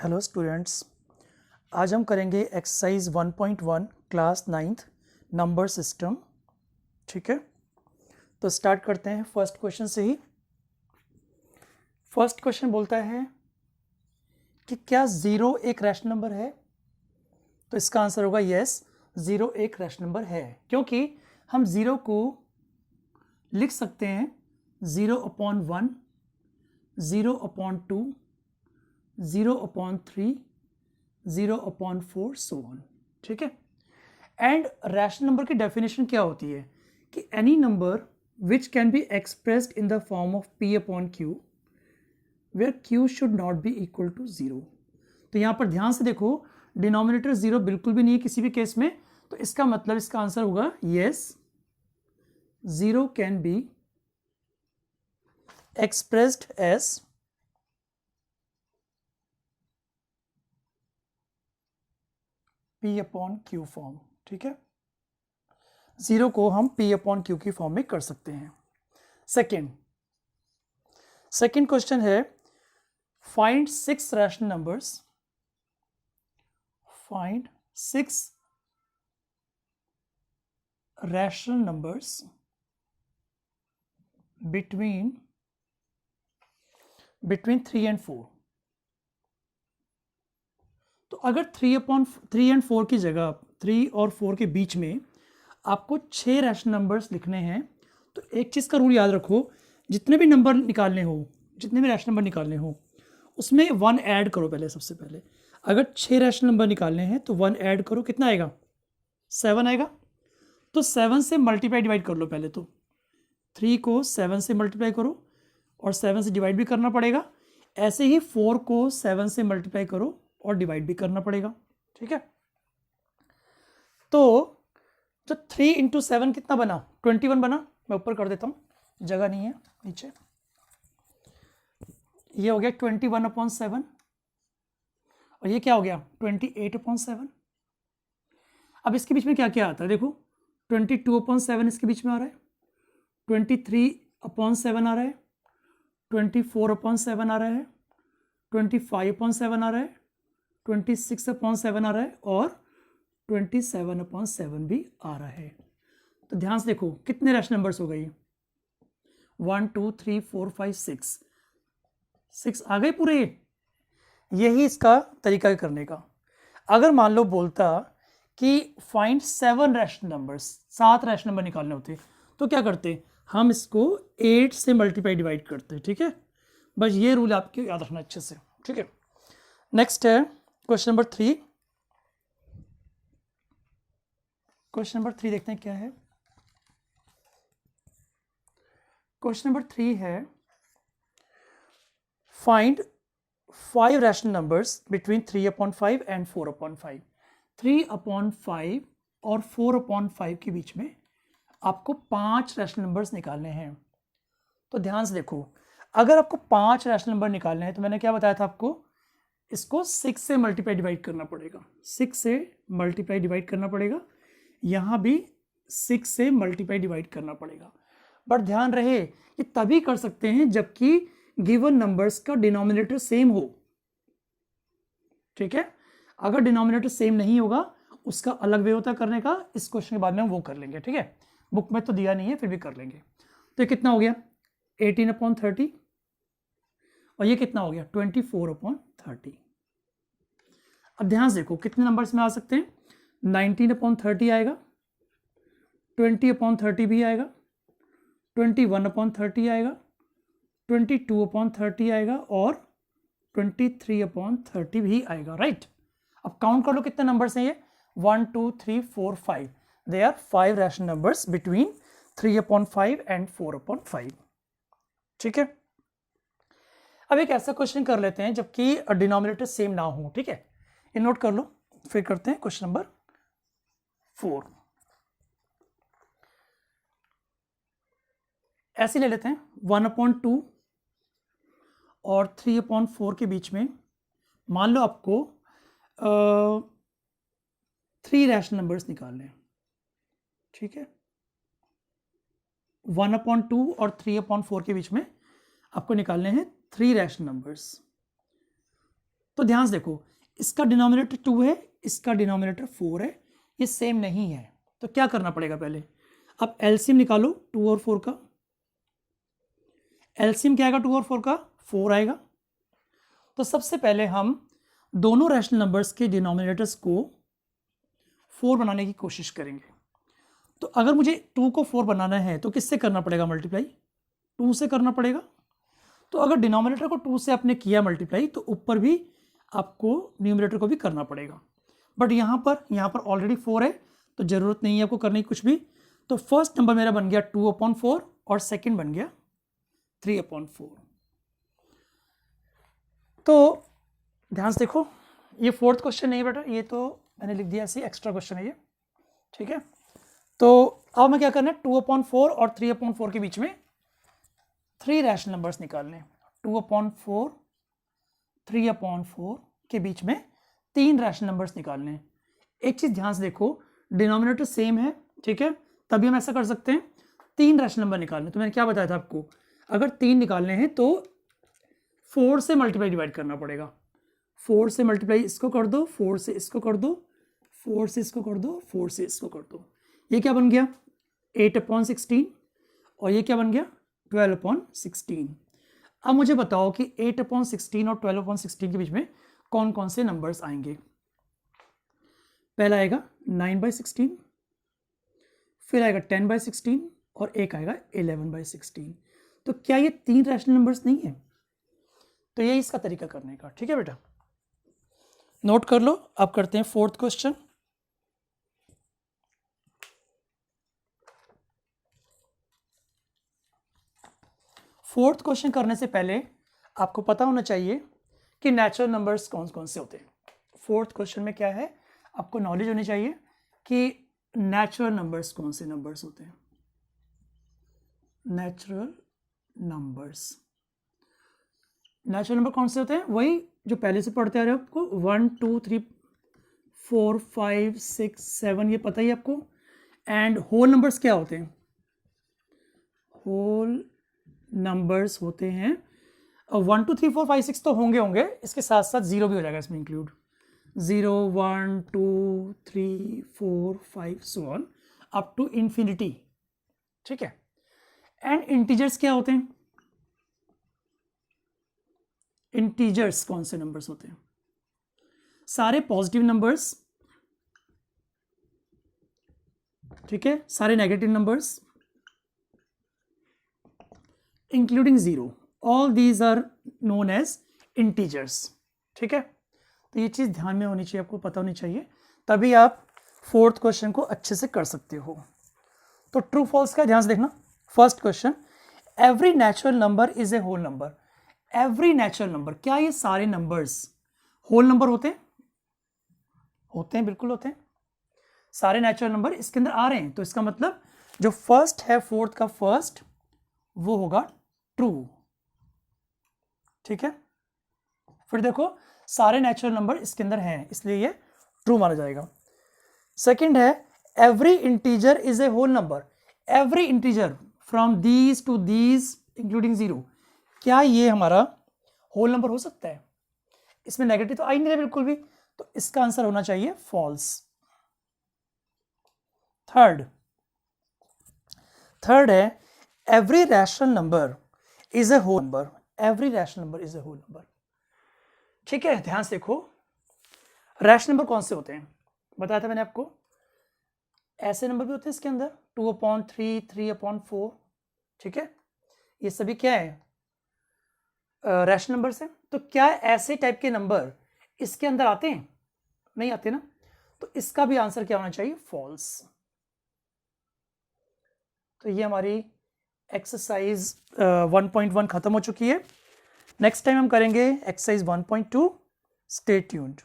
Hello students, आज हम करेंगे exercise 1.1 class 9th number system. ठीक है, तो स्टार्ट करते हैं फर्स्ट क्वेश्चन से ही। फर्स्ट क्वेश्चन बोलता है कि क्या ज़ीरो एक रैशनल नंबर है। तो इसका आंसर होगा यस, ज़ीरो एक रैशनल नंबर है, क्योंकि हम ज़ीरो को लिख सकते हैं 0/1, 0/2, 0/3, 0/4 सो ऑन। ठीक है, एंड रैशनल नंबर की डेफिनेशन क्या होती है कि any number which can be expressed in the form of p/q where q should not be equal to 0। तो यहाँ पर ध्यान से देखो, डिनोमिनेटर 0 बिल्कुल भी नहीं है किसी भी केस में, तो इसका मतलब इसका आंसर होगा yes, 0 can be expressed as p/q form. ठीक है, 0 को हम p/q की फॉर्म में कर सकते हैं। सेकेंड क्वेश्चन है, find 6 rational numbers, find 6 rational numbers between 3 and 4। तो अगर 3 and 4 की जगह 3 और 4 के बीच में आपको 6 रैशनल नंबर्स लिखने हैं, तो एक चीज़ का रूल याद रखो, जितने भी नंबर निकालने हो, जितने भी रैशनल नंबर निकालने हो, उसमें 1 ऐड करो पहले। सबसे पहले अगर 6 रैशनल नंबर निकालने हैं तो 1 ऐड करो, कितना आएगा? 7 आएगा। तो 7 से मल्टीप्लाई डिवाइड कर लो पहले। तो 3 को 7 से मल्टीप्लाई करो और 7 से डिवाइड भी करना पड़ेगा। ऐसे ही 4 को 7 से मल्टीप्लाई करो और डिवाइड भी करना पड़ेगा। ठीक है, तो जो 3 × 7 कितना बना? 21 बना। मैं ऊपर कर देता हूँ, जगह नहीं है नीचे। ये हो गया 21/7 और ये क्या हो गया? 28/7। अब इसके बीच में क्या क्या आता है देखो, 22/7 इसके बीच में आ रहा है, 23/7 आ रहा है, 24/7 आ रहा है, 25/7 आ रहा है, 26/7 आ रहा है और 27/7 भी आ रहा है। तो ध्यान से देखो कितने रैशनल नंबर्स हो गए, 1 2 3 4 5 6 आ गए पूरे। यही इसका तरीका है करने का। अगर मान लो बोलता कि find 7 rational numbers, 7 rational number निकालने होते, तो क्या करते? हम इसको 8 से मल्टीप्लाई डिवाइड करते। ठीक है, बस ये रूल आपको याद रखना अच्छे से। ठीक है, नेक्स्ट है क्वेश्चन नंबर 3। क्वेश्चन नंबर 3 देखते हैं क्या है। क्वेश्चन नंबर 3 है, find 5 rational numbers between 3/5 and 4/5। 3/5 और 4/5 के बीच में आपको 5 रैशनल नंबर्स निकालने हैं। तो ध्यान से देखो, अगर आपको 5 रैशनल नंबर निकालने हैं तो मैंने क्या बताया था आपको, इसको 6 से मल्टीप्लाई डिवाइड करना पड़ेगा। 6 से मल्टीप्लाई डिवाइड करना पड़ेगा, यहाँ भी 6 से मल्टीप्लाई डिवाइड करना पड़ेगा। बट ध्यान रहे कि तभी कर सकते हैं जबकि गिवन नंबर्स का डिनोमिनेटर सेम हो। ठीक है, अगर डिनोमिनेटर सेम नहीं होगा उसका अलग वे होता है करने का। इस क्वेश्चन के बाद में हम वो कर लेंगे। ठीक है, बुक में तो दिया नहीं है, फिर भी कर लेंगे। तो ये कितना हो गया? 18/30 और ये कितना हो गया? 24/30। अब ध्यान से देखो कितने नंबर्स में आ सकते हैं, 19/30 आएगा, 20/30 भी आएगा, 21/30 आएगा, 22/30 आएगा और 23/30 भी आएगा। राइट, अब काउंट कर लो कितने नंबर्स हैं ये, 1 2 3 4 5। They are 5 rational numbers between 3/5 and 4/5। ठीक है, अब एक ऐसा क्वेश्चन कर लेते हैं जबकि डिनोमिनेटर सेम ना हो। ठीक है, ये नोट कर लो, फिर करते हैं क्वेश्चन नंबर 4। ऐसे ले लेते हैं, 1/2 और 3/4 के बीच में मान लो आपको 3 रैशनल नंबर्स निकालने हैं। ठीक है, 1/2 और 3/4 के बीच में आपको निकालने हैं 3 रैशनल नंबर्स। तो ध्यान से देखो, इसका डिनोमिनेटर 2 है, इसका डिनोमिनेटर 4 है, ये सेम नहीं है, तो क्या करना पड़ेगा पहले, अब एलसीएम निकालो 2 और 4 का। एलसीएम क्या आएगा 2 और 4 का, 4 आएगा। तो सबसे पहले हम दोनों रैशनल नंबर्स के डिनोमिनेटर्स को 4 बनाने की कोशिश करेंगे। तो अगर मुझे 2 को 4 बनाना है तो किससे करना पड़ेगा मल्टीप्लाई, 2 से करना पड़ेगा। तो अगर डिनोमिनेटर को 2 से आपने किया मल्टीप्लाई तो ऊपर भी आपको न्यूमरेटर को भी करना पड़ेगा। बट यहाँ पर ऑलरेडी 4 है तो ज़रूरत नहीं है आपको करने की कुछ भी। तो फर्स्ट नंबर मेरा बन गया 2/4 और सेकंड बन गया 3/4। तो ध्यान से देखो, ये फोर्थ क्वेश्चन नहीं बेटा, ये तो मैंने लिख दिया ऐसे, एक्स्ट्रा क्वेश्चन है ये, ठीक है। तो अब मैं क्या करना है, 2/4 और 3/4 के बीच में 3 रैशनल नंबर्स निकालने। 2/4 3/4 के बीच में 3 रैशनल नंबर्स निकालने। एक चीज़ ध्यान से देखो, डिनोमिनेटर सेम है, ठीक है, तभी हम ऐसा कर सकते हैं, 3 रैशनल नंबर निकालने। तो मैंने क्या बताया था आपको, अगर 3 निकालने हैं तो 4 से मल्टीप्लाई डिवाइड करना पड़ेगा। 4 से मल्टीप्लाई इसको कर दो, 4 से इसको कर दो, 4 से इसको कर दो, 4 से इसको कर दो। ये क्या बन गया 8/16 और ये क्या बन गया 12/16। अब मुझे बताओ कि 8/16 और 12/16 के बीच में कौन कौन से नंबर्स आएंगे। पहला आएगा 9/16, फिर आएगा 10/16 और एक आएगा 11/16। तो क्या ये 3 रैशनल नंबर्स नहीं है? तो ये इसका तरीका करने का, ठीक है बेटा, नोट कर लो। अब करते हैं फोर्थ क्वेश्चन। फोर्थ क्वेश्चन करने से पहले आपको पता होना चाहिए कि नेचुरल नंबर्स कौन कौन से होते हैं। फोर्थ क्वेश्चन में क्या है, आपको नॉलेज होनी चाहिए कि नेचुरल नंबर्स कौन से नंबर्स होते हैं। नेचुरल नंबर्स नंबर कौन से होते हैं, वही जो पहले से पढ़ते आ रहे हो आपको, 1 2 3 4 5 6 7, ये पता ही आपको। एंड होल नंबर्स क्या होते हैं, होल नंबर्स होते हैं 1 2 3 4 5 6 तो होंगे, इसके साथ साथ 0 भी हो जाएगा इसमें include, 0 1 2 3 4 5 so on up to infinity, ठीक है। एंड इंटीजर्स क्या होते हैं, इंटीजर्स कौन से नंबर्स होते हैं, सारे पॉजिटिव नंबर्स, ठीक है, सारे negative numbers including 0, all these are known as integers, ठीक है। तो ये चीज़ ध्यान में होनी चाहिए, आपको पता होनी चाहिए, तभी आप फोर्थ क्वेश्चन को अच्छे से कर सकते हो। तो ट्रू फॉल्स का ध्यान से देखना। First question, every natural number is a whole number. Every natural number, क्या ये सारे नंबर्स होल नंबर होते हैं? होते हैं, बिल्कुल होते हैं। सारे नेचुरल नंबर इसके अंदर आ रहे हैं, तो इसका मतलब जो फर्स्ट है फोर्थ का फर्स्ट वो होगा ट्रू, ठीक है। फिर देखो सारे नेचुरल नंबर इसके अंदर हैं, इसलिए ये ट्रू माना जाएगा। सेकंड है every integer is a whole number. Every integer from these to these including 0, क्या ये हमारा होल नंबर हो सकता है? इसमें नेगेटिव तो आ ही नहीं रहा बिल्कुल भी, तो इसका आंसर होना चाहिए फॉल्स। थर्ड है every rational number is a whole number. Every rational number is a whole number, ठीक है। ध्यान से देखो, रैशनल नंबर कौन से होते हैं बताया था मैंने आपको, ऐसे नंबर भी होते हैं इसके अंदर 2/3 3/4, ठीक है, ये सभी क्या है रैशनल नंबर्स हैं। तो क्या ऐसे टाइप के नंबर इसके अंदर आते हैं? नहीं आते ना, तो इसका भी आंसर क्या होना चाहिए, फॉल्स। तो ये हमारी एक्सरसाइज 1.1 खत्म हो चुकी है। नेक्स्ट टाइम हम करेंगे एक्सरसाइज 1.2। Stay tuned.